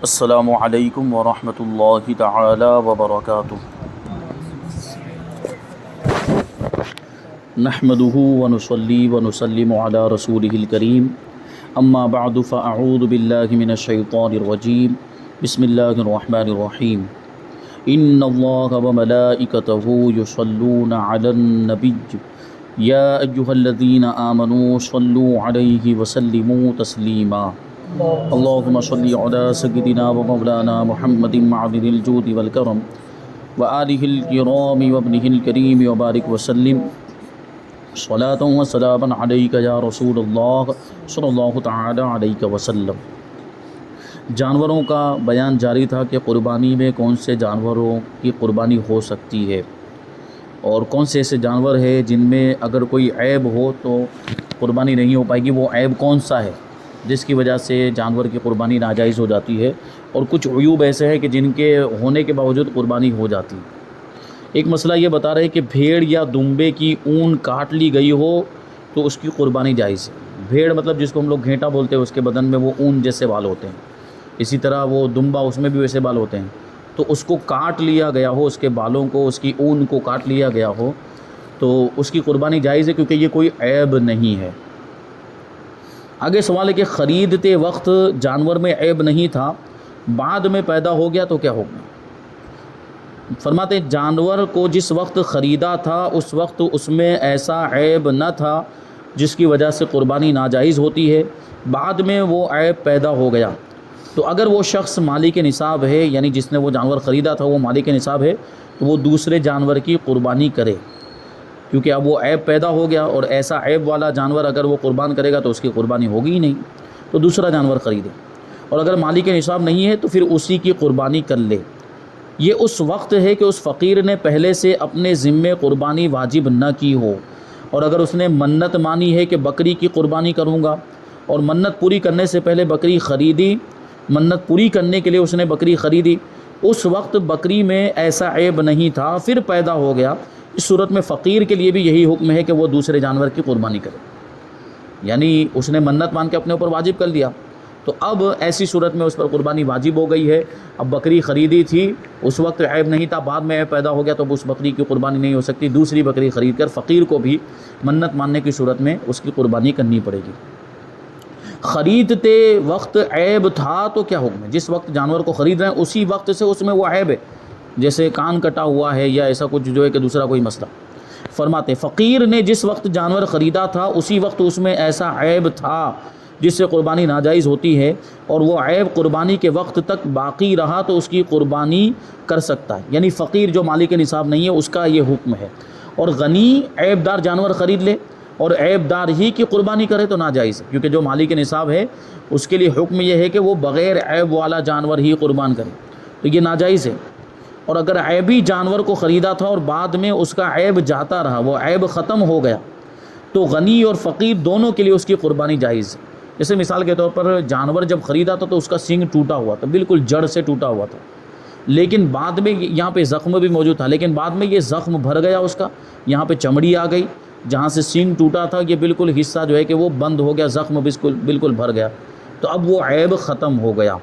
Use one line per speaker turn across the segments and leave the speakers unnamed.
السلام علیکم ورحمۃ اللہ تعالی وبرکاتہ۔ نحمده ونصلی ونسلم علی رسولہ الکریم، اما بعد فاعوذ باللہ من الشیطان الرجیم، بسم اللہ الرحمن الرحیم۔ ان اللہ وملائکتہ یصلون علی النبی یا ایہا الذین آمنوا صلوا علیہ وسلموا تسلیما۔ اللہم صلی علی سیدنا و مولانا محمد معدن الجود والکرم وآلہ الکرام وابنہ الکریم وبارک وسلم صلاۃ و سلاما علیک یا رسول اللہ صلی اللہ تعالی علیہ وسلم۔ جانوروں کا بیان جاری تھا کہ قربانی میں کون سے جانوروں کی قربانی ہو سکتی ہے اور کون سے ایسے جانور ہیں جن میں اگر کوئی عیب ہو تو قربانی نہیں ہو پائے گی۔ وہ عیب کون سا ہے جس کی وجہ سے جانور کی قربانی ناجائز ہو جاتی ہے، اور کچھ عیوب ایسے ہیں کہ جن کے ہونے کے باوجود قربانی ہو جاتی ہے۔ ایک مسئلہ یہ بتا رہے کہ بھیڑ یا دمبے کی اون کاٹ لی گئی ہو تو اس کی قربانی جائز ہے۔ بھیڑ مطلب جس کو ہم لوگ گھینٹا بولتے ہیں، اس کے بدن میں وہ اون جیسے بال ہوتے ہیں، اسی طرح وہ دمبا، اس میں بھی ویسے بال ہوتے ہیں، تو اس کو کاٹ لیا گیا ہو، اس کے بالوں کو، اس کی اون کو کاٹ لیا گیا ہو تو اس کی قربانی جائز ہے، کیونکہ یہ کوئی عیب نہیں ہے۔ آگے سوال ہے کہ خریدتے وقت جانور میں عیب نہیں تھا، بعد میں پیدا ہو گیا تو کیا حکم؟ فرماتے ہیں جانور کو جس وقت خریدا تھا اس وقت اس میں ایسا عیب نہ تھا جس کی وجہ سے قربانی ناجائز ہوتی ہے، بعد میں وہ عیب پیدا ہو گیا تو اگر وہ شخص مالک نصاب ہے، یعنی جس نے وہ جانور خریدا تھا وہ مالک نصاب ہے، تو وہ دوسرے جانور کی قربانی کرے، کیونکہ اب وہ عیب پیدا ہو گیا، اور ایسا عیب والا جانور اگر وہ قربان کرے گا تو اس کی قربانی ہوگی ہی نہیں، تو دوسرا جانور خریدے، اور اگر مالک نصاب نہیں ہے تو پھر اسی کی قربانی کر لے۔ یہ اس وقت ہے کہ اس فقیر نے پہلے سے اپنے ذمے قربانی واجب نہ کی ہو، اور اگر اس نے منت مانی ہے کہ بکری کی قربانی کروں گا، اور منت پوری کرنے سے پہلے بکری خریدی، منت پوری کرنے کے لیے اس نے بکری خریدی، اس وقت بکری میں ایسا عیب نہیں تھا، پھر پیدا ہو گیا، اس صورت میں فقیر کے لیے بھی یہی حکم ہے کہ وہ دوسرے جانور کی قربانی کرے، یعنی اس نے منت مان کے اپنے اوپر واجب کر لیا، تو اب ایسی صورت میں اس پر قربانی واجب ہو گئی ہے۔ اب بکری خریدی تھی، اس وقت عیب نہیں تھا، بعد میں عیب پیدا ہو گیا تو اب اس بکری کی قربانی نہیں ہو سکتی، دوسری بکری خرید کر فقیر کو بھی منت ماننے کی صورت میں اس کی قربانی کرنی پڑے گی۔ خریدتے وقت عیب تھا تو کیا حکم ہے؟ جس وقت جانور کو خرید رہے ہیں اسی وقت سے اس میں وہ عیب ہے، جیسے کان کٹا ہوا ہے یا ایسا کچھ جو ہے کہ دوسرا کوئی مسئلہ۔ فرماتے فقیر نے جس وقت جانور خریدا تھا اسی وقت اس میں ایسا عیب تھا جس سے قربانی ناجائز ہوتی ہے، اور وہ عیب قربانی کے وقت تک باقی رہا تو اس کی قربانی کر سکتا ہے، یعنی فقیر جو مالک نصاب نہیں ہے اس کا یہ حکم ہے، اور غنی عیب دار جانور خرید لے اور عیب دار ہی کی قربانی کرے تو ناجائز ہے، کیونکہ جو مالک نصاب ہے اس کے لیے حکم یہ ہے کہ وہ بغیر عیب والا جانور ہی قربان کرے، تو یہ ناجائز ہے۔ اور اگر عیبی جانور کو خریدا تھا اور بعد میں اس کا عیب جاتا رہا، وہ عیب ختم ہو گیا، تو غنی اور فقیر دونوں کے لیے اس کی قربانی جائز ہے۔ جیسے مثال کے طور پر جانور جب خریدا تھا تو اس کا سینگ ٹوٹا ہوا تھا، بالکل جڑ سے ٹوٹا ہوا تھا، لیکن بعد میں یہاں پہ زخم بھی موجود تھا، لیکن بعد میں یہ زخم بھر گیا، اس کا یہاں پہ چمڑی آ گئی، جہاں سے سینگ ٹوٹا تھا یہ بالکل حصہ جو ہے کہ وہ بند ہو گیا، زخم بالکل بھر گیا، تو اب وہ عیب ختم ہو گیا،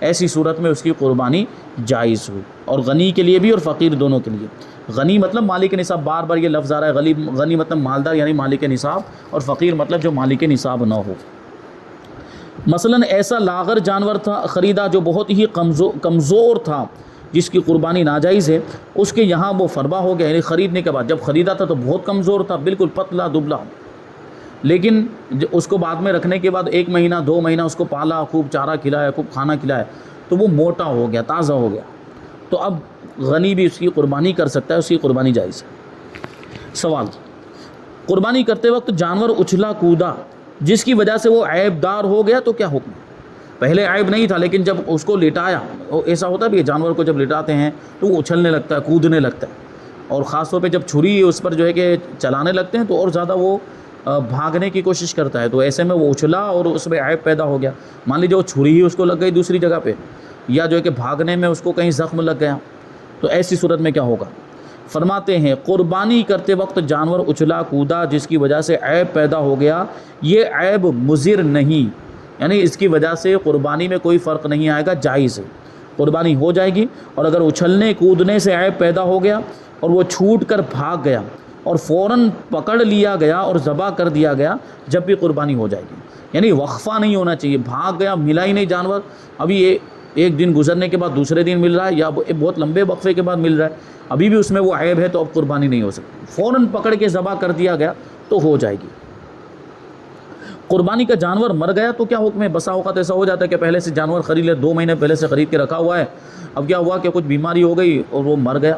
ایسی صورت میں اس کی قربانی جائز ہوئی، اور غنی کے لیے بھی اور فقیر دونوں کے لیے۔ غنی مطلب مالک نصاب، بار بار یہ لفظ آ رہا ہے، غنی مطلب مالدار یعنی مالک نصاب، اور فقیر مطلب جو مالک نصاب نہ ہو۔ مثلا ایسا لاغر جانور تھا خریدا جو بہت ہی کمزور تھا، جس کی قربانی ناجائز ہے، اس کے یہاں وہ فربا ہو گیا، یعنی خریدنے کے بعد، جب خریدا تھا تو بہت کمزور تھا، بالکل پتلا دبلا، لیکن اس کو بعد میں رکھنے کے بعد 1 مہینہ 2 مہینہ اس کو پالا، خوب چارہ کھلایا، خوب کھانا کھلایا، تو وہ موٹا ہو گیا، تازہ ہو گیا، تو اب غنی بھی اس کی قربانی کر سکتا ہے، اس کی قربانی جائز ہے۔ سوال، قربانی کرتے وقت جانور اچھلا کودا جس کی وجہ سے وہ عیب دار ہو گیا تو کیا حکم؟ پہلے عیب نہیں تھا لیکن جب اس کو لٹایا، ایسا ہوتا بھی ہے جانور کو جب لٹاتے ہیں تو وہ اچھلنے لگتا ہے، کودنے لگتا ہے، اور خاص طور پہ جب چھری اس پر جو ہے کہ چلانے لگتے ہیں تو اور زیادہ وہ بھاگنے کی کوشش کرتا ہے، تو ایسے میں وہ اچھلا اور اس میں عیب پیدا ہو گیا، مان لیجیے وہ چھری ہی اس کو لگ گئی دوسری جگہ پہ، یا جو ہے کہ بھاگنے میں اس کو کہیں زخم لگ گیا، تو ایسی صورت میں کیا ہوگا؟ فرماتے ہیں قربانی کرتے وقت جانور اچھلا کودا جس کی وجہ سے عیب پیدا ہو گیا، یہ عیب مضر نہیں، یعنی اس کی وجہ سے قربانی میں کوئی فرق نہیں آئے گا، جائز ہے، قربانی ہو جائے گی۔ اور اگر اچھلنے کودنے سے عیب پیدا ہو گیا اور وہ چھوٹ کر بھاگ گیا اور فوراً پکڑ لیا گیا اور ذبح کر دیا گیا، جب بھی قربانی ہو جائے گی۔ یعنی وقفہ نہیں ہونا چاہیے، بھاگ گیا ملا ہی نہیں جانور، ابھی یہ ایک دن گزرنے کے بعد دوسرے دن مل رہا ہے یا بہت لمبے وقفے کے بعد مل رہا ہے، ابھی بھی اس میں وہ عیب ہے تو اب قربانی نہیں ہو سکتی، فوراً پکڑ کے ذبح کر دیا گیا تو ہو جائے گی۔ قربانی کا جانور مر گیا تو کیا حکم ہے؟ بسا اوقات ایسا ہو جاتا ہے کہ پہلے سے جانور خرید لے، 2 مہینے پہلے سے خرید کے رکھا ہوا ہے، اب کیا ہوا کہ کچھ بیماری ہو گئی اور وہ مر گیا،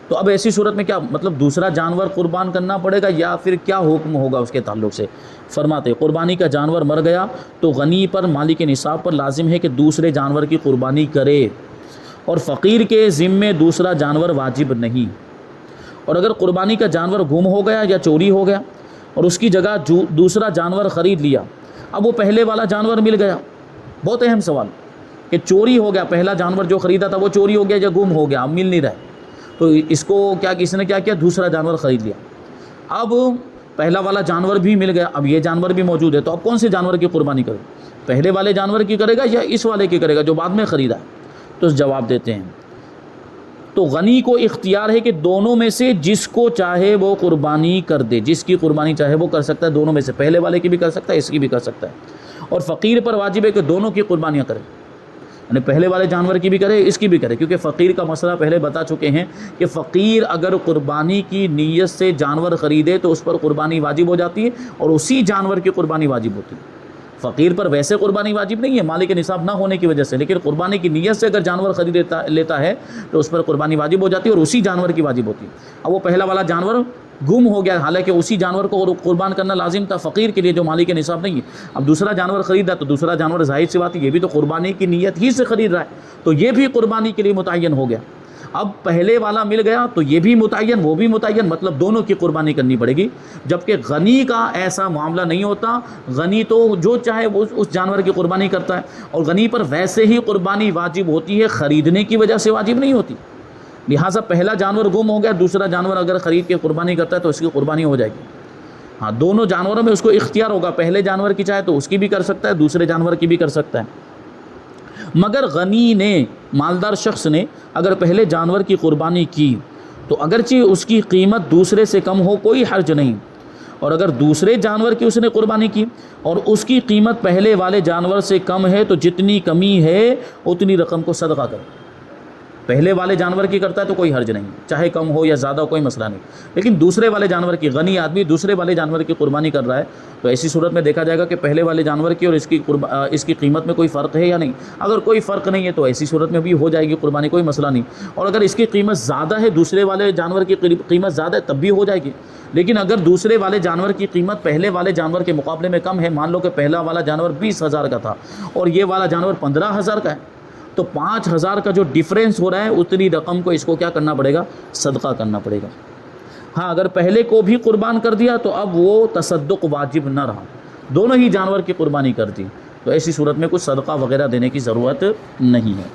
تو اب ایسی صورت میں کیا مطلب دوسرا جانور قربان کرنا پڑے گا یا پھر کیا حکم ہوگا اس کے تعلق سے؟ فرماتے قربانی کا جانور مر گیا تو غنی پر، مالک نصاب پر لازم ہے کہ دوسرے جانور کی قربانی کرے، اور فقیر کے ذمے دوسرا جانور واجب نہیں۔ اور اگر قربانی کا جانور گم ہو گیا یا چوری ہو گیا اور اس کی جگہ دوسرا جانور خرید لیا، اب وہ پہلے والا جانور مل گیا، بہت اہم سوال کہ چوری ہو گیا، پہلا جانور جو خریدا تھا وہ چوری ہو گیا یا گم ہو گیا، اب مل نہیں رہا ہے، تو اس کو کیا کسی نے کیا کیا؟ دوسرا جانور خرید لیا، اب پہلا والا جانور بھی مل گیا، اب یہ جانور بھی موجود ہے، تو اب کون سے جانور کی قربانی کرے؟ پہلے والے جانور کی کرے گا یا اس والے کی کرے گا جو بعد میں خریدا ہے؟ تو جواب دیتے ہیں تو غنی کو اختیار ہے کہ دونوں میں سے جس کو چاہے وہ قربانی کر دے، جس کی قربانی چاہے وہ کر سکتا ہے، دونوں میں سے، پہلے والے کی بھی کر سکتا ہے، اس کی بھی کر سکتا ہے۔ اور فقیر پر واجب ہے کہ دونوں کی قربانیاں کرے، یعنی پہلے والے جانور کی بھی کرے، اس کی بھی کرے، کیونکہ فقیر کا مسئلہ پہلے بتا چکے ہیں کہ فقیر اگر قربانی کی نیت سے جانور خریدے تو اس پر قربانی واجب ہو جاتی ہے اور اسی جانور کی قربانی واجب ہوتی ہے۔ فقیر پر ویسے قربانی واجب نہیں ہے مالک نصاب نہ ہونے کی وجہ سے، لیکن قربانی کی نیت سے اگر جانور خرید لیتا ہے تو اس پر قربانی واجب ہو جاتی ہے اور اسی جانور کی واجب ہوتی ہے۔ اب وہ پہلا والا جانور گم ہو گیا، حالانکہ اسی جانور کو قربان کرنا لازم تھا فقیر کے لیے جو مالک نصاب نہیں ہے، اب دوسرا جانور خریدا تو دوسرا جانور ظاہر سی بات ہے یہ بھی تو قربانی کی نیت ہی سے خرید رہا ہے، تو یہ بھی قربانی کے لیے متعین ہو گیا۔ اب پہلے والا مل گیا تو یہ بھی متعین وہ بھی متعین، مطلب دونوں کی قربانی کرنی پڑے گی، جبکہ غنی کا ایسا معاملہ نہیں ہوتا، غنی تو جو چاہے وہ اس جانور کی قربانی کرتا ہے، اور غنی پر ویسے ہی قربانی واجب ہوتی ہے، خریدنے کی وجہ سے واجب نہیں ہوتی، لہٰذا پہلا جانور گم ہو گیا، دوسرا جانور اگر خرید کے قربانی کرتا ہے تو اس کی قربانی ہو جائے گی۔ ہاں دونوں جانوروں میں اس کو اختیار ہوگا، پہلے جانور کی چاہے تو اس کی بھی کر سکتا ہے، دوسرے جانور کی بھی کر سکتا ہے، مگر غنی نے، مالدار شخص نے اگر پہلے جانور کی قربانی کی تو اگرچہ اس کی قیمت دوسرے سے کم ہو کوئی حرج نہیں، اور اگر دوسرے جانور کی اس نے قربانی کی اور اس کی قیمت پہلے والے جانور سے کم ہے تو جتنی کمی ہے اتنی رقم کو صدقہ کرے۔ پہلے والے جانور کی کرتا ہے تو کوئی حرج نہیں، چاہے کم ہو یا زیادہ ہو کوئی مسئلہ نہیں، لیکن دوسرے والے جانور کی، غنی آدمی دوسرے والے جانور کی قربانی کر رہا ہے تو ایسی صورت میں دیکھا جائے گا کہ پہلے والے جانور کی اور اس کی قیمت میں کوئی فرق ہے یا نہیں، اگر کوئی فرق نہیں ہے تو ایسی صورت میں بھی ہو جائے گی قربانی، کوئی مسئلہ نہیں، اور اگر اس کی قیمت زیادہ ہے، دوسرے والے جانور کی قیمت زیادہ ہے تب بھی ہو جائے گی، لیکن اگر دوسرے والے جانور کی قیمت پہلے والے جانور کے مقابلے میں کم ہے، مان لو کہ پہلا والا جانور 20,000 کا تھا اور یہ والا جانور 15,000 کا ہے، تو 5,000 کا جو ڈیفرنس ہو رہا ہے اتنی رقم کو اس کو کیا کرنا پڑے گا؟ صدقہ کرنا پڑے گا۔ ہاں اگر پہلے کو بھی قربان کر دیا تو اب وہ تصدق واجب نہ رہا، دونوں ہی جانور کی قربانی کر دی تو ایسی صورت میں کچھ صدقہ وغیرہ دینے کی ضرورت نہیں ہے۔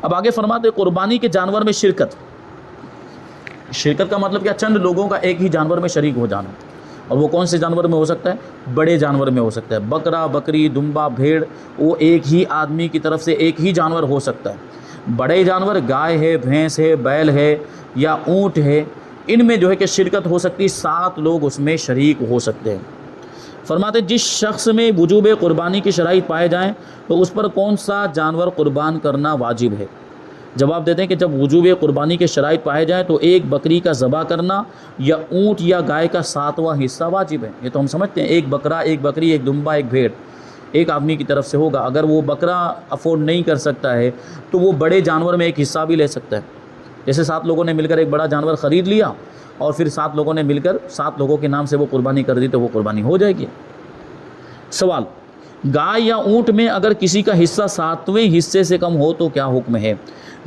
اب آگے فرماتے قربانی کے جانور میں شرکت کا مطلب کیا؟ چند لوگوں کا ایک ہی جانور میں شریک ہو جانا، اور وہ کون سے جانور میں ہو سکتا ہے؟ بڑے جانور میں ہو سکتا ہے، بکرا، بکری، دمبا، بھیڑ، وہ ایک ہی آدمی کی طرف سے ایک ہی جانور ہو سکتا ہے۔ بڑے جانور گائے ہے، بھینس ہے، بیل ہے یا اونٹ ہے، ان میں جو ہے کہ شرکت ہو سکتی، 7 لوگ اس میں شریک ہو سکتے ہیں۔ فرماتے جس شخص میں وجوب قربانی کی شرائط پائے جائیں تو اس پر کون سا جانور قربان کرنا واجب ہے؟ جواب دیتے ہیں کہ جب وجوب قربانی کے شرائط پائے جائیں تو ایک بکری کا ذبح کرنا یا اونٹ یا گائے کا 7واں حصہ واجب ہے۔ یہ تو ہم سمجھتے ہیں، ایک بکرا، ایک بکری، ایک دمبا، ایک بھیڑ ایک آدمی کی طرف سے ہوگا۔ اگر وہ بکرا افورڈ نہیں کر سکتا ہے تو وہ بڑے جانور میں ایک حصہ بھی لے سکتا ہے، جیسے 7 لوگوں نے مل کر ایک بڑا جانور خرید لیا اور پھر 7 لوگوں نے مل کر 7 لوگوں کے نام سے وہ قربانی کر دی تو وہ قربانی ہو جائے گی۔ سوال، گائے یا اونٹ میں اگر کسی کا حصہ 7ویں حصے سے کم ہو تو کیا حکم ہے؟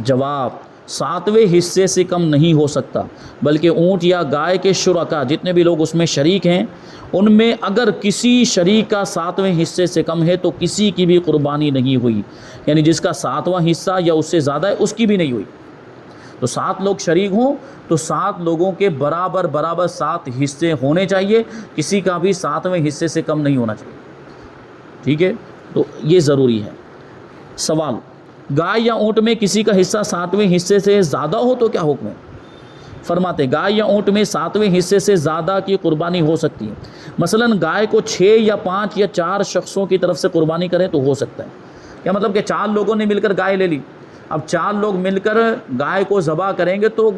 جواب، 7ویں حصے سے کم نہیں ہو سکتا، بلکہ اونٹ یا گائے کے شرکا جتنے بھی لوگ اس میں شریک ہیں ان میں اگر کسی شریک کا 7ویں حصے سے کم ہے تو کسی کی بھی قربانی نہیں ہوئی، یعنی جس کا 7واں حصہ یا اس سے زیادہ ہے اس کی بھی نہیں ہوئی۔ تو 7 لوگ شریک ہوں تو 7 لوگوں کے برابر 7 حصے ہونے چاہیے، کسی کا بھی 7ویں حصے سے کم نہیں ہونا چاہیے۔ ٹھیک ہے، تو یہ ضروری ہے۔ سوال، گائے یا اونٹ میں کسی کا حصہ 7ویں حصے سے زیادہ ہو تو کیا حکم ہے؟ فرماتے ہیں گائے یا اونٹ میں 7ویں حصے سے زیادہ کی قربانی ہو سکتی ہے۔ مثلا گائے کو 6 یا 5 یا 4 شخصوں کی طرف سے قربانی کریں تو ہو سکتا ہے۔ کیا مطلب کہ 4 لوگوں نے مل کر گائے لے لی، اب 4 لوگ مل کر گائے کو ذبح کریں گے تو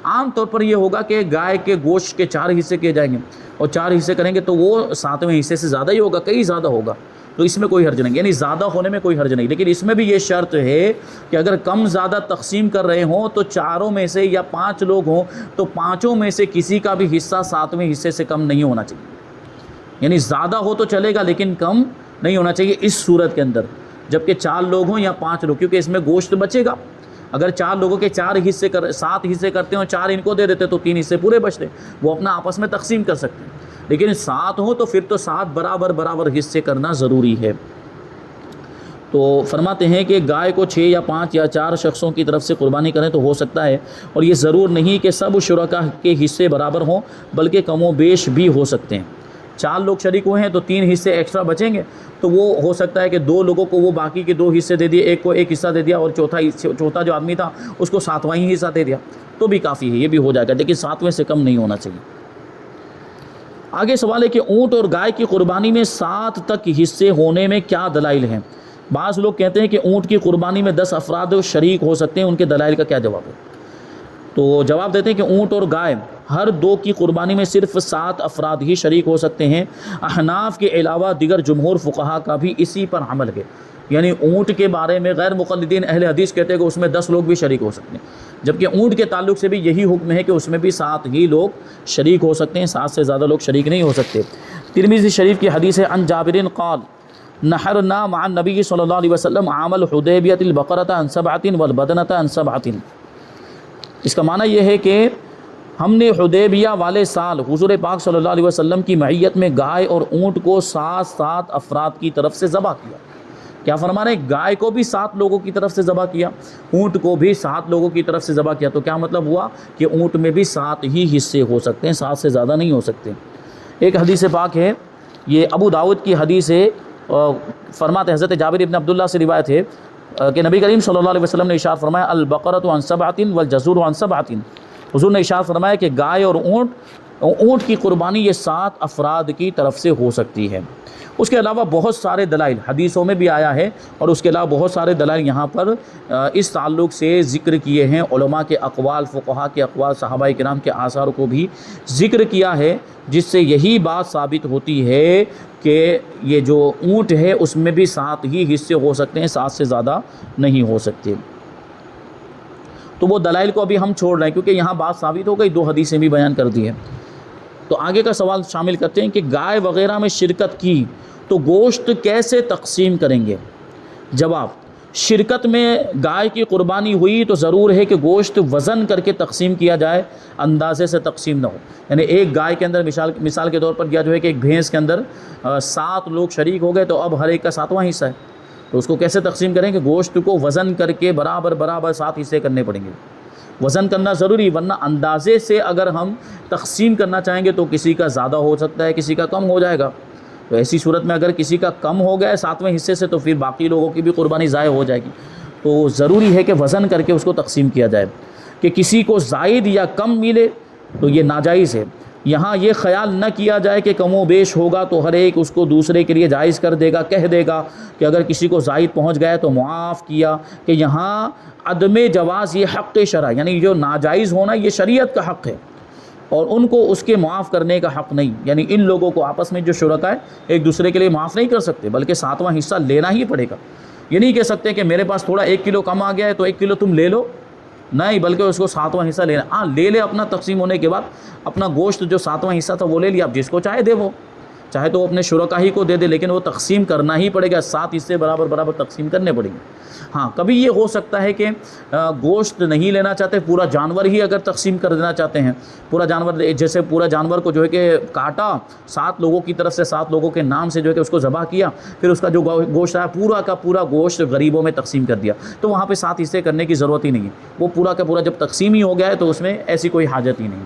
عام طور پر یہ ہوگا کہ گائے کے گوشت کے 4 حصے کیے جائیں گے، اور 4 حصے کریں گے تو وہ 7ویں حصے سے زیادہ ہی ہوگا، کئی زیادہ ہوگا، تو اس میں کوئی حرج نہیں، یعنی زیادہ ہونے میں کوئی حرج نہیں۔ لیکن اس میں بھی یہ شرط ہے کہ اگر کم زیادہ تقسیم کر رہے ہوں تو 4 میں سے یا 5 لوگ ہوں تو 5 میں سے کسی کا بھی حصہ 7ویں حصے سے کم نہیں ہونا چاہیے، یعنی زیادہ ہو تو چلے گا لیکن کم نہیں ہونا چاہیے اس صورت کے اندر، جبکہ 4 لوگ ہوں یا 5 لوگ، کیونکہ اس میں گوشت بچے گا۔ اگر 4 لوگوں کے 7 حصے کرتے ہیں اور 4 ان کو دے دیتے تو 3 حصے پورے بچتے، وہ اپنا آپس میں تقسیم کر سکتے ہیں۔ لیکن 7 ہوں تو پھر تو 7 برابر حصے کرنا ضروری ہے۔ تو فرماتے ہیں کہ گائے کو 6 یا 5 یا 4 شخصوں کی طرف سے قربانی کریں تو ہو سکتا ہے، اور یہ ضرور نہیں کہ سب شرکاء کے حصے برابر ہوں، بلکہ کم و بیش بھی ہو سکتے ہیں۔ 4 لوگ شریک ہوئے ہیں تو 3 حصے ایکسٹرا بچیں گے، تو وہ ہو سکتا ہے کہ 2 لوگوں کو وہ باقی کے 2 حصے دے دیے، ایک کو 1 حصہ دے دیا اور چوتھا جو آدمی تھا اس کو 7واں ہی حصہ دے دیا، تو بھی کافی ہے، یہ بھی ہو جائے گا، لیکن 7ویں سے کم نہیں ہونا چاہیے۔ آگے سوال ہے کہ اونٹ اور گائے کی قربانی میں 7 تک حصے ہونے میں کیا دلائل ہیں؟ بعض لوگ کہتے ہیں کہ اونٹ کی قربانی میں 10 افراد شریک ہو سکتے ہیں، ان کے دلائل کا کیا جواب ہے؟ تو جواب دیتے ہیں کہ اونٹ اور گائے ہر 2 کی قربانی میں صرف 7 افراد ہی شریک ہو سکتے ہیں۔ احناف کے علاوہ دیگر جمہور فقہا کا بھی اسی پر عمل ہے، یعنی اونٹ کے بارے میں غیر مقلدین اہل حدیث کہتے ہیں کہ اس میں 10 لوگ بھی شریک ہو سکتے ہیں، جبکہ اونٹ کے تعلق سے بھی یہی حکم ہے کہ اس میں بھی 7 ہی لوگ شریک ہو سکتے ہیں، 7 سے زیادہ لوگ شریک نہیں ہو سکتے۔ ترمذی شریف کی حدیث ہے، عن جابر قال نحرنا مع النبی صلی اللہ علیہ وسلم عام الحدیبیۃ البقرۃ عن 7 والبدنۃ عن 7۔ اس کا معنی یہ ہے کہ ہم نے حدیبیہ والے سال حضور پاک صلی اللہ علیہ وسلم کی معیت میں گائے اور اونٹ کو 7 افراد کی طرف سے ذبح کیا۔ کیا فرما رہے ہیں؟ گائے کو بھی 7 لوگوں کی طرف سے ذبح کیا، اونٹ کو بھی 7 لوگوں کی طرف سے ذبح کیا، تو کیا مطلب ہوا کہ اونٹ میں بھی 7 ہی حصے ہو سکتے ہیں، 7 سے زیادہ نہیں ہو سکتے۔ ایک حدیث پاک ہے، یہ ابو داؤد کی حدیث ہے، فرماتے حضرت جابر بن عبداللہ سے روایت ہے کہ نبی کریم صلی اللہ علیہ وسلم نے ارشاد فرمایا البقرۃ عن 7 والجزور عن 7۔ حضور نے ارشاد فرمایا کہ گائے اور اونٹ کی قربانی یہ 7 افراد کی طرف سے ہو سکتی ہے۔ اس کے علاوہ بہت سارے دلائل حدیثوں میں بھی آیا ہے، اور اس کے علاوہ بہت سارے دلائل یہاں پر اس تعلق سے ذکر کیے ہیں، علماء کے اقوال، فقہا کے اقوال، صحابہ کرام کے آثار کو بھی ذکر کیا ہے، جس سے یہی بات ثابت ہوتی ہے کہ یہ جو اونٹ ہے اس میں بھی 7 ہی حصے ہو سکتے ہیں، 7 سے زیادہ نہیں ہو سکتے۔ تو وہ دلائل کو ابھی ہم چھوڑ رہے ہیں کیونکہ یہاں بات ثابت ہو گئی، 2 حدیثیں بھی بیان کر دی ہیں۔ تو آگے کا سوال شامل کرتے ہیں کہ گائے وغیرہ میں شرکت کی تو گوشت کیسے تقسیم کریں گے؟ جواب، شرکت میں گائے کی قربانی ہوئی تو ضرور ہے کہ گوشت وزن کر کے تقسیم کیا جائے، اندازے سے تقسیم نہ ہو، یعنی ایک گائے کے اندر مثال کے طور پر یا جو ہے کہ ایک بھینس کے اندر 7 لوگ شریک ہو گئے تو اب ہر ایک کا 7واں حصہ ہے، تو اس کو کیسے تقسیم کریں کہ گوشت کو وزن کر کے برابر 7 حصے کرنے پڑیں گے، وزن کرنا ضروری، ورنہ اندازے سے اگر ہم تقسیم کرنا چاہیں گے تو کسی کا زیادہ ہو سکتا ہے، کسی کا کم ہو جائے گا، تو ایسی صورت میں اگر کسی کا کم ہو گیا 7ویں حصے سے تو پھر باقی لوگوں کی بھی قربانی ضائع ہو جائے گی، تو ضروری ہے کہ وزن کر کے اس کو تقسیم کیا جائے، کہ کسی کو زائد یا کم ملے تو یہ ناجائز ہے۔ یہاں یہ خیال نہ کیا جائے کہ کم و بیش ہوگا تو ہر ایک اس کو دوسرے کے لیے جائز کر دے گا، کہہ دے گا کہ اگر کسی کو زائد پہنچ گیا تو معاف کیا، کہ یہاں عدم جواز یہ حق شرع، یعنی جو ناجائز ہونا یہ شریعت کا حق ہے اور ان کو اس کے معاف کرنے کا حق نہیں، یعنی ان لوگوں کو آپس میں جو شرکاء ہیں ایک دوسرے کے لیے معاف نہیں کر سکتے، بلکہ 7واں حصہ لینا ہی پڑے گا۔ یہ نہیں کہہ سکتے کہ میرے پاس تھوڑا 1 کلو کم آ گیا ہے تو 1 کلو تم لے لو، نہیں، بلکہ اس کو 7واں حصہ لینا، ہاں لے لے، اپنا تقسیم ہونے کے بعد اپنا گوشت جو 7واں حصہ تھا وہ لے لیا، اب جس کو چاہے دے، وہ چاہے تو وہ اپنے شرکاء ہی کو دے دے، لیکن وہ تقسیم کرنا ہی پڑے گا، 7 حصے برابر تقسیم کرنے پڑیں گے۔ ہاں کبھی یہ ہو سکتا ہے کہ گوشت نہیں لینا چاہتے، پورا جانور ہی اگر تقسیم کر دینا چاہتے ہیں، پورا جانور، جیسے پورا جانور کو جو ہے کہ کاٹا، 7 لوگوں کی طرف سے 7 لوگوں کے نام سے جو ہے کہ اس کو ذبح کیا، پھر اس کا جو گوشت آیا پورا کا پورا گوشت غریبوں میں تقسیم کر دیا، تو وہاں پہ 7 حصے کرنے کی ضرورت ہی نہیں ہے، وہ پورا کا پورا جب تقسیم ہی ہو گیا ہے تو اس میں ایسی کوئی حاجت ہی نہیں۔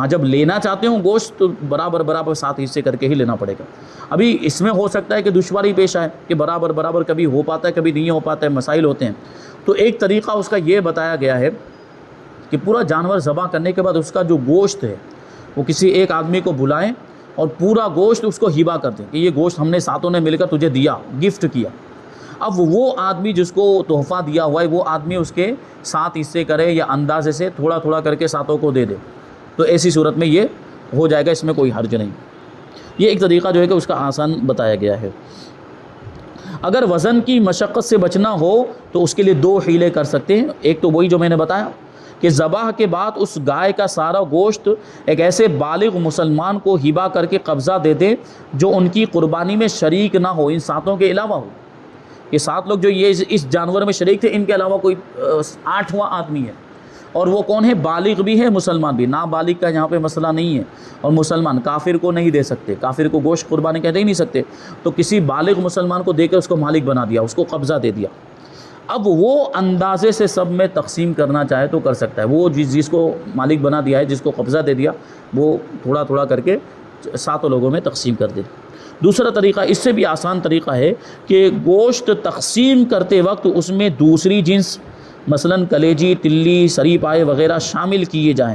ہاں جب لینا چاہتے ہوں گوشت تو برابر برابر 7 حصے کر کے ہی لینا پڑے گا. ابھی اس میں ہو سکتا ہے کہ دشواری پیش آئے کہ برابر برابر کبھی ہو پاتا ہے کبھی نہیں ہو پاتا ہے، مسائل ہوتے ہیں. تو ایک طریقہ اس کا یہ بتایا گیا ہے کہ پورا جانور ذبح کرنے کے بعد اس کا جو گوشت ہے وہ کسی ایک آدمی کو بلائیں اور پورا گوشت اس کو ہبہ کر دیں کہ یہ گوشت ہم نے ساتوں نے مل کر تجھے دیا، گفٹ کیا. اب وہ آدمی جس کو تحفہ دیا ہوا ہے وہ آدمی اس کے 7 حصے کرے یا اندازے سے تھوڑا تھوڑا کر کے ساتوں کو دے دے، تو ایسی صورت میں یہ ہو جائے گا، اس میں کوئی حرج نہیں. یہ ایک طریقہ جو ہے کہ اس کا آسان بتایا گیا ہے. اگر وزن کی مشقت سے بچنا ہو تو اس کے لیے 2 حیلے کر سکتے ہیں. ایک تو وہی جو میں نے بتایا کہ ذبح کے بعد اس گائے کا سارا گوشت ایک ایسے بالغ مسلمان کو ہبہ کر کے قبضہ دے دے جو ان کی قربانی میں شریک نہ ہو، ان 7 کے علاوہ ہو. یہ 7 لوگ جو یہ اس جانور میں شریک تھے، ان کے علاوہ کوئی 8واں آدمی ہے، اور وہ کون ہے؟ بالغ بھی ہے مسلمان بھی. نابالغ کا یہاں پہ مسئلہ نہیں ہے، اور مسلمان کافر کو نہیں دے سکتے، کافر کو گوشت قربانی کہتے ہی نہیں سکتے. تو کسی بالغ مسلمان کو دے کے اس کو مالک بنا دیا، اس کو قبضہ دے دیا. اب وہ اندازے سے سب میں تقسیم کرنا چاہے تو کر سکتا ہے. وہ جس کو مالک بنا دیا ہے، جس کو قبضہ دے دیا، وہ تھوڑا تھوڑا کر کے 7 لوگوں میں تقسیم کر دے. دوسرا طریقہ اس سے بھی آسان طریقہ ہے کہ گوشت تقسیم کرتے وقت اس میں دوسری جنس مثلا کلیجی، تلی، سری پائے وغیرہ شامل کیے جائیں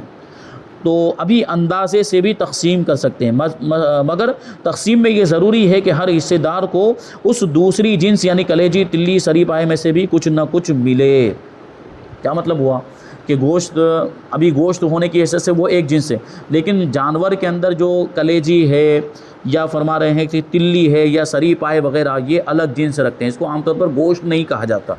تو ابھی اندازے سے بھی تقسیم کر سکتے ہیں، مگر تقسیم میں یہ ضروری ہے کہ ہر حصے دار کو اس دوسری جنس یعنی کلیجی، تلی، سری پائے میں سے بھی کچھ نہ کچھ ملے. کیا مطلب ہوا کہ گوشت ابھی گوشت ہونے کی حیثیت سے وہ ایک جنس ہے، لیکن جانور کے اندر جو کلیجی ہے یا فرما رہے ہیں کہ تلی ہے یا سری پائے وغیرہ یہ الگ جنس رکھتے ہیں، اس کو عام طور پر گوشت نہیں کہا جاتا.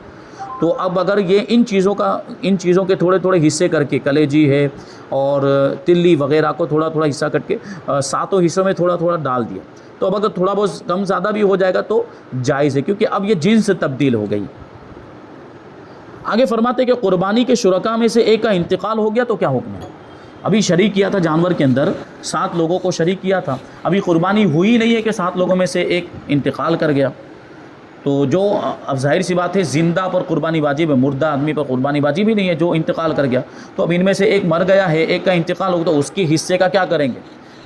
تو اب اگر یہ ان چیزوں کے تھوڑے تھوڑے حصے کر کے کلیجی ہے اور تلی وغیرہ کو تھوڑا تھوڑا حصہ کر کے 7 حصوں میں تھوڑا تھوڑا ڈال دیا، تو اب اگر تھوڑا بہت کم زیادہ بھی ہو جائے گا تو جائز ہے، کیونکہ اب یہ جنس تبدیل ہو گئی. آگے فرماتے کہ قربانی کے شرکاء میں سے ایک کا انتقال ہو گیا تو کیا حکم ہے؟ ابھی شریک کیا تھا جانور کے اندر، 7 لوگوں کو شریک کیا تھا، ابھی قربانی ہوئی نہیں ہے کہ 7 لوگوں میں سے ایک انتقال کر گیا. تو جو اب ظاہر سی بات ہے زندہ پر قربانی واجب ہے، مردہ آدمی پر قربانی واجب ہی نہیں ہے جو انتقال کر گیا. تو اب ان میں سے ایک مر گیا ہے، ایک کا انتقال ہو تو اس کے حصے کا کیا کریں گے؟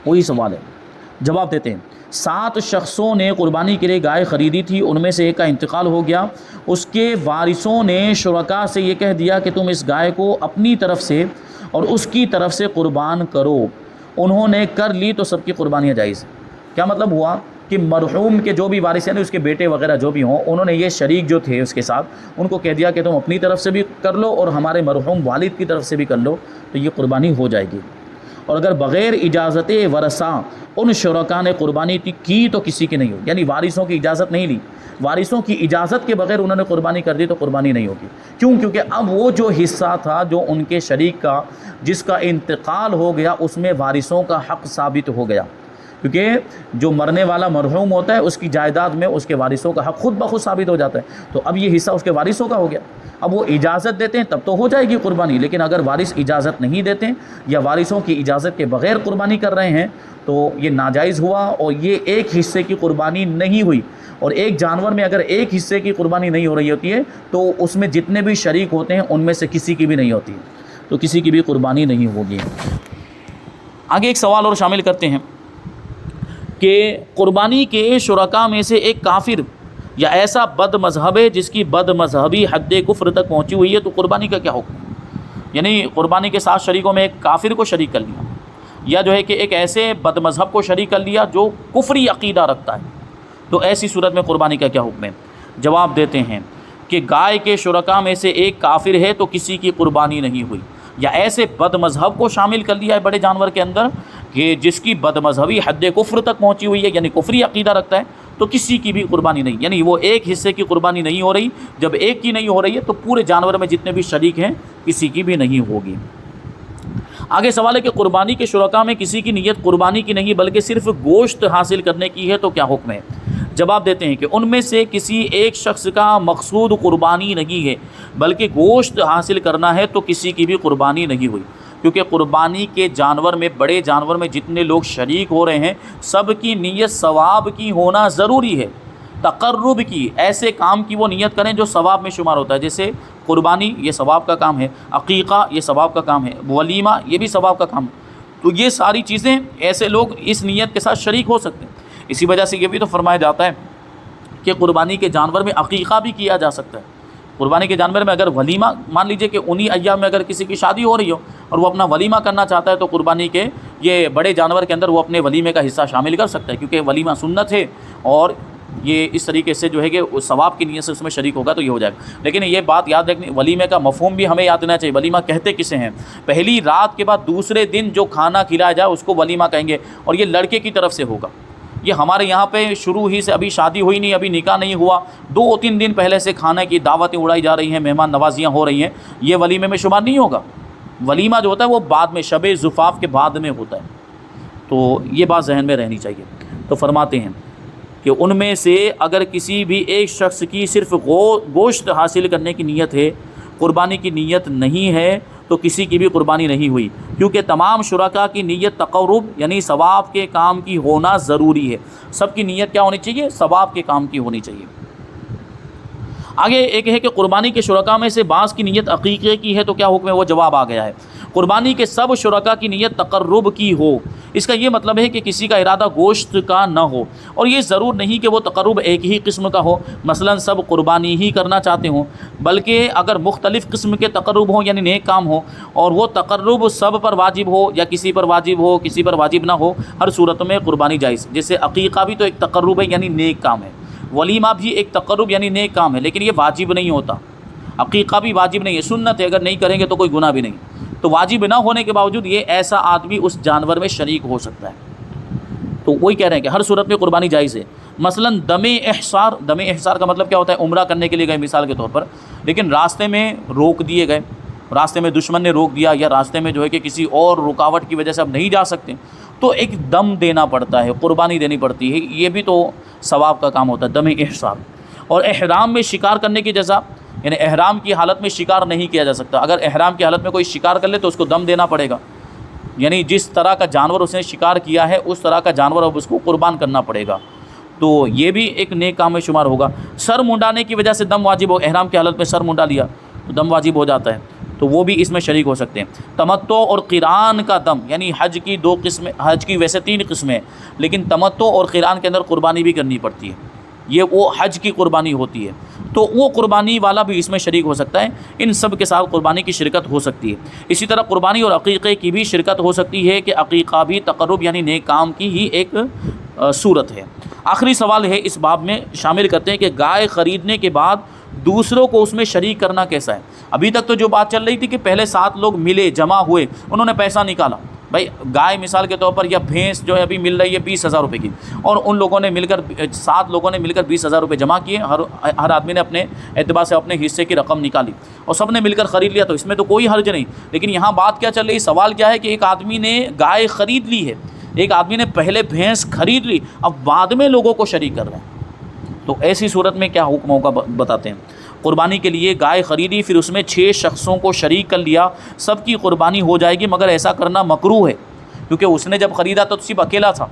وہی سوال ہے. جواب دیتے ہیں 7 شخصوں نے قربانی کے لیے گائے خریدی تھی، ان میں سے ایک کا انتقال ہو گیا. اس کے وارثوں نے شرکاء سے یہ کہہ دیا کہ تم اس گائے کو اپنی طرف سے اور اس کی طرف سے قربان کرو. انہوں نے کر لی تو سب کی قربانیاں جائز. کیا مطلب ہوا کہ مرحوم کے جو بھی وارث ہیں، اس کے بیٹے وغیرہ جو بھی ہوں، انہوں نے یہ شریک جو تھے اس کے ساتھ ان کو کہہ دیا کہ تم اپنی طرف سے بھی کر لو اور ہمارے مرحوم والد کی طرف سے بھی کر لو، تو یہ قربانی ہو جائے گی. اور اگر بغیر اجازت ورثہ ان شرکاء نے قربانی کی تو کسی کی نہیں ہوگی، یعنی وارثوں کی اجازت نہیں لی، وارثوں کی اجازت کے بغیر انہوں نے قربانی کر دی تو قربانی نہیں ہوگی. کیوں؟ کیونکہ اب وہ جو حصہ تھا جو ان کے شریک کا جس کا انتقال ہو گیا اس میں وارثوں کا حق ثابت ہو گیا، کیونکہ جو مرنے والا مرحوم ہوتا ہے اس کی جائیداد میں اس کے وارثوں کا حق خود بخود ثابت ہو جاتا ہے. تو اب یہ حصہ اس کے وارثوں کا ہو گیا. اب وہ اجازت دیتے ہیں تب تو ہو جائے گی قربانی، لیکن اگر وارث اجازت نہیں دیتے یا وارثوں کی اجازت کے بغیر قربانی کر رہے ہیں تو یہ ناجائز ہوا، اور یہ ایک حصے کی قربانی نہیں ہوئی. اور ایک جانور میں اگر ایک حصے کی قربانی نہیں ہو رہی ہوتی ہے تو اس میں جتنے بھی شریک ہوتے ہیں ان میں سے کسی کی بھی نہیں ہوتی، تو کسی کی بھی قربانی نہیں ہوگی. آگے ایک سوال اور شامل کرتے ہیں کہ قربانی کے شرکاء میں سے ایک کافر یا ایسا بد مذہب ہے جس کی بد مذہبی حد کفر تک پہنچی ہوئی ہے، تو قربانی کا کیا حکم ہے؟ یعنی قربانی کے 7 شریکوں میں ایک کافر کو شریک کر لیا، یا جو ہے کہ ایک ایسے بد مذہب کو شریک کر لیا جو کفری عقیدہ رکھتا ہے، تو ایسی صورت میں قربانی کا کیا حکم ہے؟ جواب دیتے ہیں کہ گائے کے شرکاء میں سے ایک کافر ہے تو کسی کی قربانی نہیں ہوئی، یا ایسے بد مذہب کو شامل کر لیا ہے بڑے جانور کے اندر کہ جس کی بد مذہبی حد کفر تک پہنچی ہوئی ہے، یعنی کفری عقیدہ رکھتا ہے، تو کسی کی بھی قربانی نہیں. یعنی وہ ایک حصے کی قربانی نہیں ہو رہی، جب ایک کی نہیں ہو رہی ہے تو پورے جانور میں جتنے بھی شریک ہیں کسی کی بھی نہیں ہوگی. آگے سوال ہے کہ قربانی کے شرکاء میں کسی کی نیت قربانی کی نہیں بلکہ صرف گوشت حاصل کرنے کی ہے تو کیا حکم ہے؟ جواب دیتے ہیں کہ ان میں سے کسی ایک شخص کا مقصود قربانی نہیں ہے بلکہ گوشت حاصل کرنا ہے تو کسی کی بھی قربانی نہیں ہوئی، کیونکہ قربانی کے جانور میں بڑے جانور میں جتنے لوگ شریک ہو رہے ہیں سب کی نیت ثواب کی ہونا ضروری ہے. تقرب کی، ایسے کام کی وہ نیت کریں جو ثواب میں شمار ہوتا ہے، جیسے قربانی یہ ثواب کا کام ہے، عقیقہ یہ ثواب کا کام ہے، ولیمہ یہ بھی ثواب کا کام ہے. تو یہ ساری چیزیں ایسے لوگ اس نیت کے ساتھ شریک ہو سکتے ہیں۔ اسی وجہ سے یہ بھی تو فرمایا جاتا ہے کہ قربانی کے جانور میں عقیقہ بھی کیا جا سکتا ہے۔ قربانی کے جانور میں اگر ولیمہ، مان لیجئے کہ انہی ایام میں اگر کسی کی شادی ہو رہی ہو اور وہ اپنا ولیمہ کرنا چاہتا ہے تو قربانی کے یہ بڑے جانور کے اندر وہ اپنے ولیمے کا حصہ شامل کر سکتا ہے، کیونکہ ولیمہ سنت ہے اور یہ اس طریقے سے جو ہے کہ ثواب کی نیت سے اس میں شریک ہوگا تو یہ ہو جائے گا۔ لیکن یہ بات یاد رکھنی، ولیمے کا مفہوم بھی ہمیں یاد رہنا چاہیے۔ ولیمہ کہتے کسے ہیں؟ پہلی رات کے بعد دوسرے دن جو کھانا کھلایا جائے اس کو ولیمہ کہیں گے، اور یہ لڑکے کی طرف سے ہوگا۔ یہ ہمارے یہاں پہ شروع ہی سے، ابھی شادی ہوئی نہیں، ابھی نکاح نہیں ہوا، 2-3 دن پہلے سے کھانے کی دعوتیں اڑائی جا رہی ہیں، مہمان نوازیاں ہو رہی ہیں، یہ ولیمے میں شمار نہیں ہوگا۔ ولیمہ جو ہوتا ہے وہ بعد میں، شب زفاف کے بعد میں ہوتا ہے، تو یہ بات ذہن میں رہنی چاہیے۔ تو فرماتے ہیں کہ ان میں سے اگر کسی بھی ایک شخص کی صرف گوشت حاصل کرنے کی نیت ہے، قربانی کی نیت نہیں ہے، تو کسی کی بھی قربانی نہیں ہوئی، کیونکہ تمام شرکاء کی نیت تقرب یعنی ثواب کے کام کی ہونا ضروری ہے۔ سب کی نیت کیا ہونی چاہیے؟ ثواب کے کام کی ہونی چاہیے۔ آگے ایک ہے کہ قربانی کے شرکاء میں سے بعض کی نیت عقیقے کی ہے تو کیا حکم ہے؟ وہ جواب آ گیا ہے۔ قربانی کے سب شرکاء کی نیت تقرب کی ہو، اس کا یہ مطلب ہے کہ کسی کا ارادہ گوشت کا نہ ہو، اور یہ ضرور نہیں کہ وہ تقرب ایک ہی قسم کا ہو، مثلا سب قربانی ہی کرنا چاہتے ہوں، بلکہ اگر مختلف قسم کے تقرب ہوں یعنی نیک کام ہو، اور وہ تقرب سب پر واجب ہو یا کسی پر واجب ہو کسی پر واجب نہ ہو، ہر صورت میں قربانی جائز۔ جیسے عقیقہ بھی تو ایک تقرب ہے یعنی نیک کام ہے، ولیمہ بھی ایک تقرب یعنی نیک کام ہے، لیکن یہ واجب نہیں ہوتا۔ عقیقہ بھی واجب نہیں ہے، سنت ہے، اگر نہیں کریں گے تو کوئی گناہ بھی نہیں۔ تو واجب نہ ہونے کے باوجود یہ ایسا آدمی اس جانور میں شریک ہو سکتا ہے، تو وہی کہہ رہے ہیں کہ ہر صورت میں قربانی جائز ہے۔ مثلا دم احصار کا مطلب کیا ہوتا ہے؟ عمرہ کرنے کے لیے گئے مثال کے طور پر، لیکن راستے میں روک دیے گئے، راستے میں دشمن نے روک دیا، یا راستے میں جو ہے کہ کسی اور رکاوٹ کی وجہ سے اب نہیں جا سکتے، تو ایک دم دینا پڑتا ہے، قربانی دینی پڑتی ہے، یہ بھی تو ثواب کا کام ہوتا ہے، دم احصار۔ اور احرام میں شکار کرنے کی جزا، یعنی احرام کی حالت میں شکار نہیں کیا جا سکتا، اگر احرام کی حالت میں کوئی شکار کر لے تو اس کو دم دینا پڑے گا، یعنی جس طرح کا جانور اس نے شکار کیا ہے اس طرح کا جانور اب اس کو قربان کرنا پڑے گا، تو یہ بھی ایک نیک کام میں شمار ہوگا۔ سر منڈانے کی وجہ سے دم واجب ہو، احرام کی حالت میں سر منڈا لیا تو دم واجب ہو جاتا ہے، تو وہ بھی اس میں شریک ہو سکتے ہیں۔ تمتع اور قران کا دم، یعنی حج کی 2 قسمیں، حج کی ویسے 3 قسمیں ہیں، لیکن تمتع اور قران کے اندر قربانی بھی کرنی پڑتی ہے، یہ وہ حج کی قربانی ہوتی ہے، تو وہ قربانی والا بھی اس میں شریک ہو سکتا ہے۔ ان سب کے ساتھ قربانی کی شرکت ہو سکتی ہے۔ اسی طرح قربانی اور عقیقے کی بھی شرکت ہو سکتی ہے کہ عقیقہ بھی تقرب یعنی نیک کام کی ہی ایک صورت ہے۔ آخری سوال ہے اس باب میں، شامل کرتے ہیں کہ گائے خریدنے کے بعد دوسروں کو اس میں شریک کرنا کیسا ہے۔ ابھی تک تو جو بات چل رہی تھی کہ پہلے 7 لوگ ملے، جمع ہوئے، انہوں نے پیسہ نکالا، بھائی گائے مثال کے طور پر یا بھینس جو ہے ابھی مل رہی ہے 20,000 روپے کی، اور ان لوگوں نے مل کر 7 لوگوں نے مل کر 20,000 روپے جمع کیے، ہر آدمی نے اپنے اعتبار سے اپنے حصے کی رقم نکالی اور سب نے مل کر خرید لیا، تو اس میں تو کوئی حرج نہیں۔ لیکن یہاں بات کیا چل رہی، سوال کیا ہے کہ ایک آدمی نے گائے خرید لی ہے، ایک آدمی نے پہلے بھینس خرید لی، اب بعد میں لوگوں کو شریک کر رہے ہیں، تو ایسی صورت میں کیا حکم ہوگا بتاتے ہیں۔ قربانی کے لیے گائے خریدی، پھر اس میں 6 شخصوں کو شریک کر لیا، سب کی قربانی ہو جائے گی، مگر ایسا کرنا مکروہ ہے، کیونکہ اس نے جب خریدا تو صرف اکیلا تھا،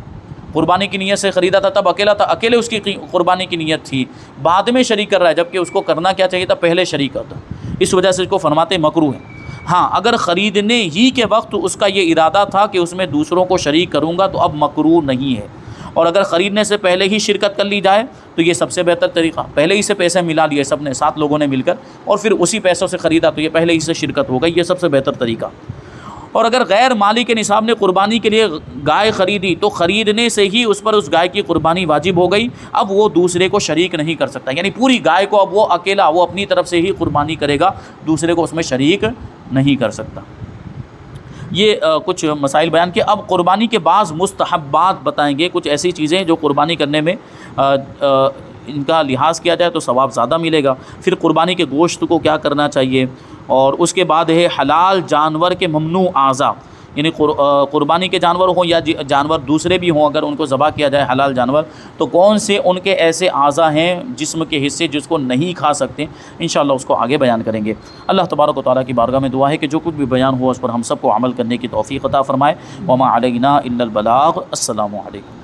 قربانی کی نیت سے خریدا تھا تب اکیلا تھا، اکیلے اس کی قربانی کی نیت تھی، بعد میں شریک کر رہا ہے، جبکہ اس کو کرنا کیا چاہیے تھا؟ پہلے شریک کرتا، اس وجہ سے اس کو فرماتے مکروہ ہے۔ ہاں اگر خریدنے ہی کے وقت اس کا یہ ارادہ تھا کہ اس میں دوسروں کو شریک کروں گا تو اب مکروہ نہیں ہے، اور اگر خریدنے سے پہلے ہی شرکت کر لی جائے تو یہ سب سے بہتر طریقہ، پہلے ہی سے پیسے ملا لیے سب نے، 7 لوگوں نے مل کر، اور پھر اسی پیسوں سے خریدا تو یہ پہلے ہی سے شرکت ہو گئی، یہ سب سے بہتر طریقہ۔ اور اگر غیر مالی کے نصاب نے قربانی کے لیے گائے خریدی تو خریدنے سے ہی اس پر اس گائے کی قربانی واجب ہو گئی، اب وہ دوسرے کو شریک نہیں کر سکتا، یعنی پوری گائے کو اب وہ اکیلا، وہ اپنی طرف سے ہی قربانی کرے گا، دوسرے کو اس میں شریک نہیں کر سکتا۔ یہ کچھ مسائل بیان کیے۔ اب قربانی کے بعض مستحبات بتائیں گے، کچھ ایسی چیزیں جو قربانی کرنے میں ان کا لحاظ کیا جائے تو ثواب زیادہ ملے گا۔ پھر قربانی کے گوشت کو کیا کرنا چاہیے، اور اس کے بعد ہے حلال جانور کے ممنوع اعضاء، یعنی قربانی کے جانور ہوں یا جانور دوسرے بھی ہوں، اگر ان کو ذبح کیا جائے حلال جانور تو کون سے ان کے ایسے اعضاء ہیں جسم کے حصے جس کو نہیں کھا سکتے، انشاءاللہ اس کو آگے بیان کریں گے۔ اللہ تبارک و تعالیٰ کی بارگاہ میں دعا ہے کہ جو کچھ بھی بیان ہوا اس پر ہم سب کو عمل کرنے کی توفیق عطا فرمائے۔ وما علینا الا البلاغ۔ السلام علیکم۔